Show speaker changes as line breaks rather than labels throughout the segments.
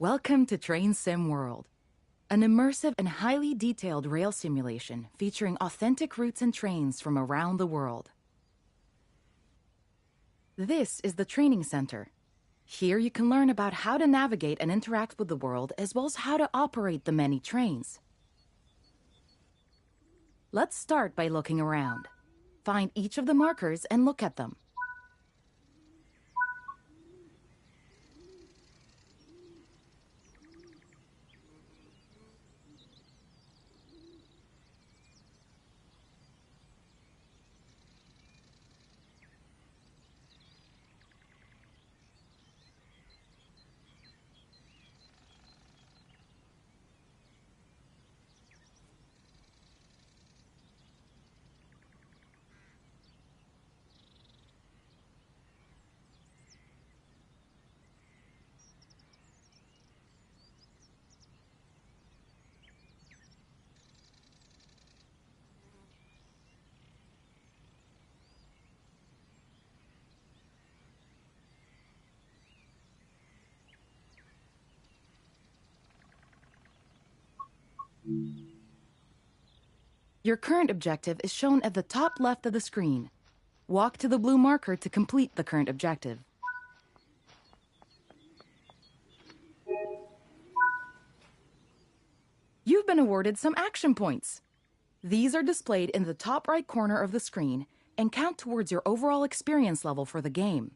Welcome to Train Sim World, an immersive and highly detailed rail simulation featuring authentic routes and trains from around the world. This is the training center. Here you can learn about how to navigate and interact with the world, as well as how to operate the many trains. Let's start by looking around. Find each of the markers and look at them. Your current objective is shown at the top left of the screen. Walk to the blue marker to complete the current objective. You've been awarded some action points. These are displayed in the top right corner of the screen and count towards your overall experience level for the game.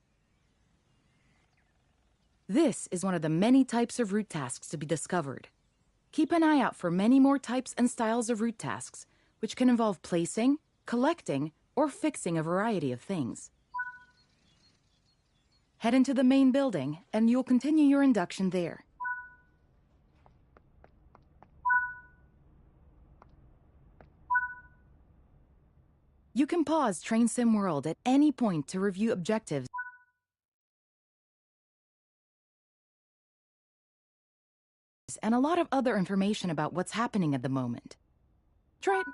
This is one of the many types of route tasks to be discovered. Keep an eye out for many more types and styles of route tasks, which can involve placing, collecting, or fixing a variety of things. Head into the main building, and you'll continue your induction there. You can pause Train Sim World at any point to review objectives and a lot of other information about what's happening at the moment. Try it.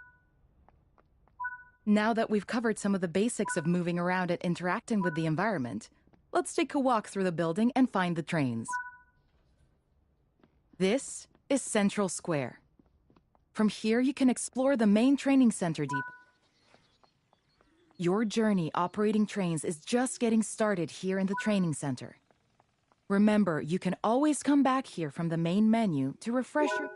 Now that we've covered some of the basics of moving around and interacting with the environment, let's take a walk through the building and find the trains. This is Central Square. From here, you can explore the main training center deep. Your journey operating trains is just getting started here in the training center. Remember, you can always come back here from the main menu to refresh your...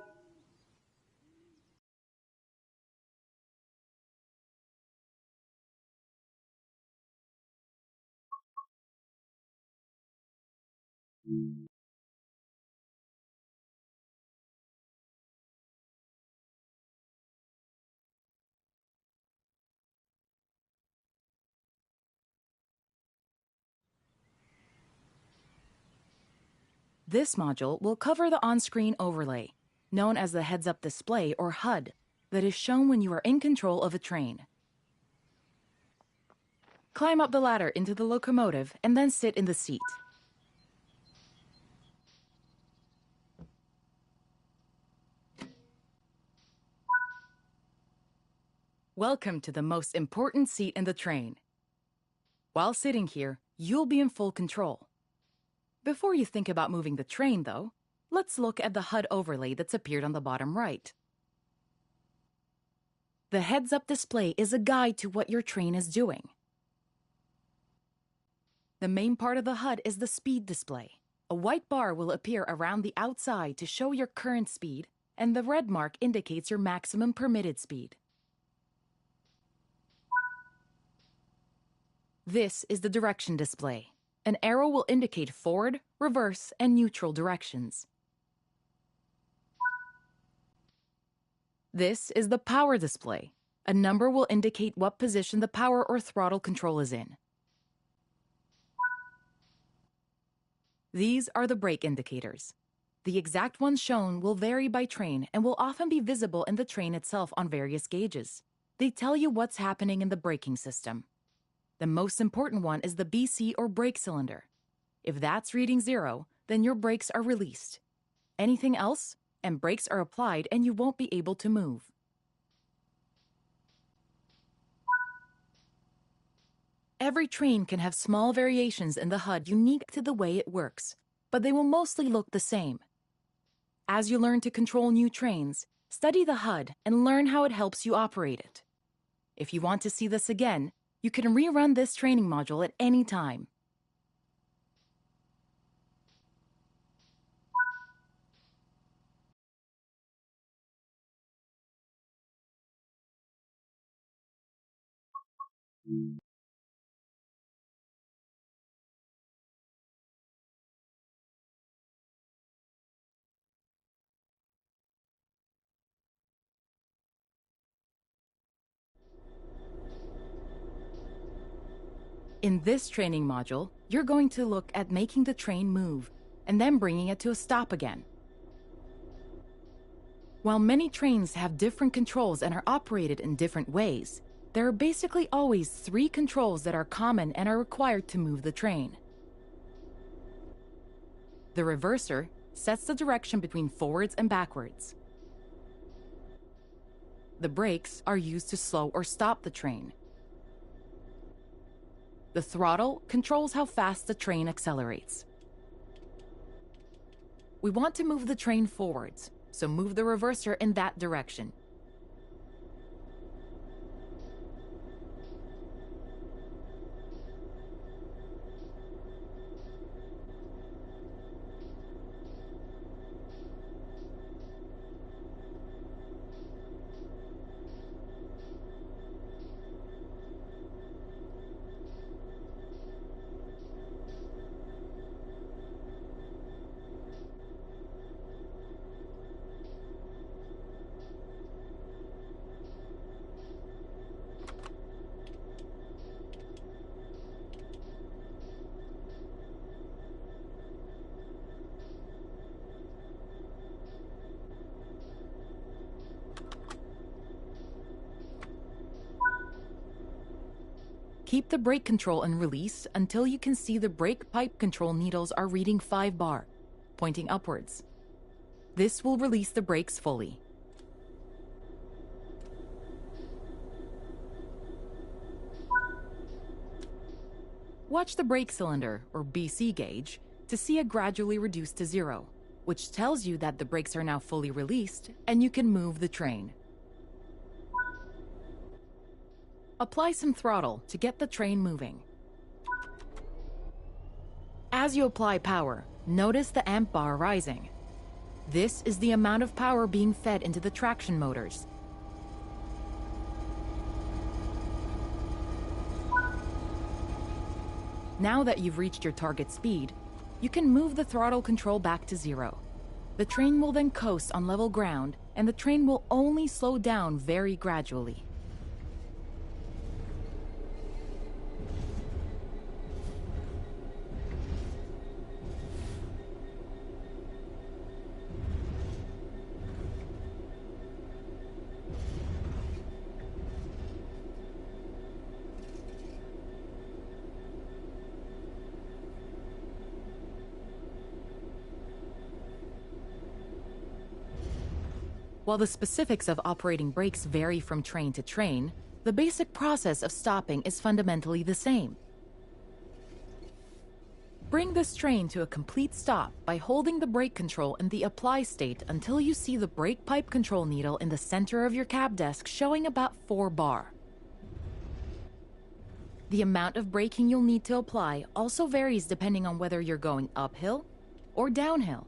This module will cover the on-screen overlay, known as the heads-up display or HUD, that is shown when you are in control of a train. Climb up the ladder into the locomotive and then sit in the seat. Welcome to the most important seat in the train. While sitting here, you'll be in full control. Before you think about moving the train, though, let's look at the HUD overlay that's appeared on the bottom right. The heads-up display is a guide to what your train is doing. The main part of the HUD is the speed display. A white bar will appear around the outside to show your current speed, and the red mark indicates your maximum permitted speed. This is the direction display. An arrow will indicate forward, reverse, and neutral directions. This is the power display. A number will indicate what position the power or throttle control is in. These are the brake indicators. The exact ones shown will vary by train and will often be visible in the train itself on various gauges. They tell you what's happening in the braking system. The most important one is the BC or brake cylinder. If that's reading 0, then your brakes are released. Anything else, and brakes are applied and you won't be able to move. Every train can have small variations in the HUD unique to the way it works, but they will mostly look the same. As you learn to control new trains, study the HUD and learn how it helps you operate it. If you want to see this again, you can rerun this training module at any time. In this training module, you're going to look at making the train move, and then bringing it to a stop again. While many trains have different controls and are operated in different ways, there are basically always 3 controls that are common and are required to move the train. The reverser sets the direction between forwards and backwards. The brakes are used to slow or stop the train. The throttle controls how fast the train accelerates. We want to move the train forwards, so move the reverser in that direction. Keep the brake control and release until you can see the brake pipe control needles are reading 5 bar, pointing upwards. This will release the brakes fully. Watch the brake cylinder, or BC gauge, to see it gradually reduce to 0. which tells you that the brakes are now fully released and you can move the train. Apply some throttle to get the train moving. As you apply power, notice the amp bar rising. This is the amount of power being fed into the traction motors. Now that you've reached your target speed, you can move the throttle control back to 0. The train will then coast on level ground, and the train will only slow down very gradually. While the specifics of operating brakes vary from train to train, the basic process of stopping is fundamentally the same. Bring this train to a complete stop by holding the brake control in the apply state until you see the brake pipe control needle in the center of your cab desk showing about 4 bar. The amount of braking you'll need to apply also varies depending on whether you're going uphill or downhill,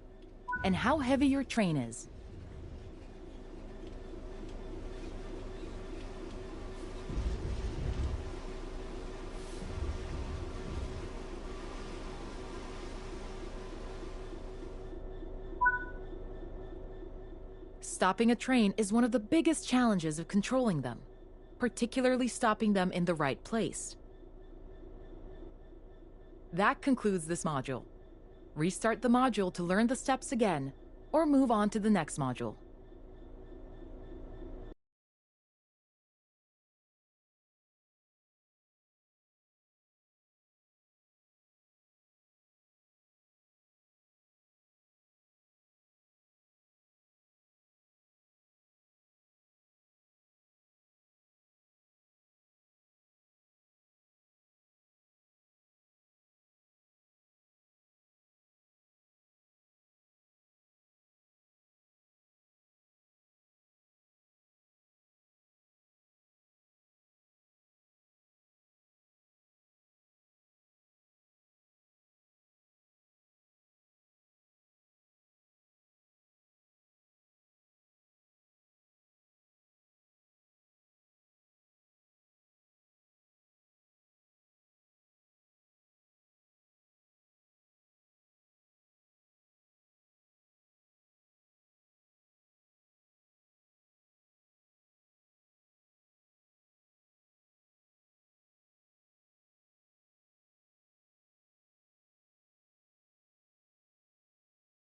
and how heavy your train is. Stopping a train is one of the biggest challenges of controlling them, particularly stopping them in the right place. That concludes this module. Restart the module to learn the steps again, or move on to the next module.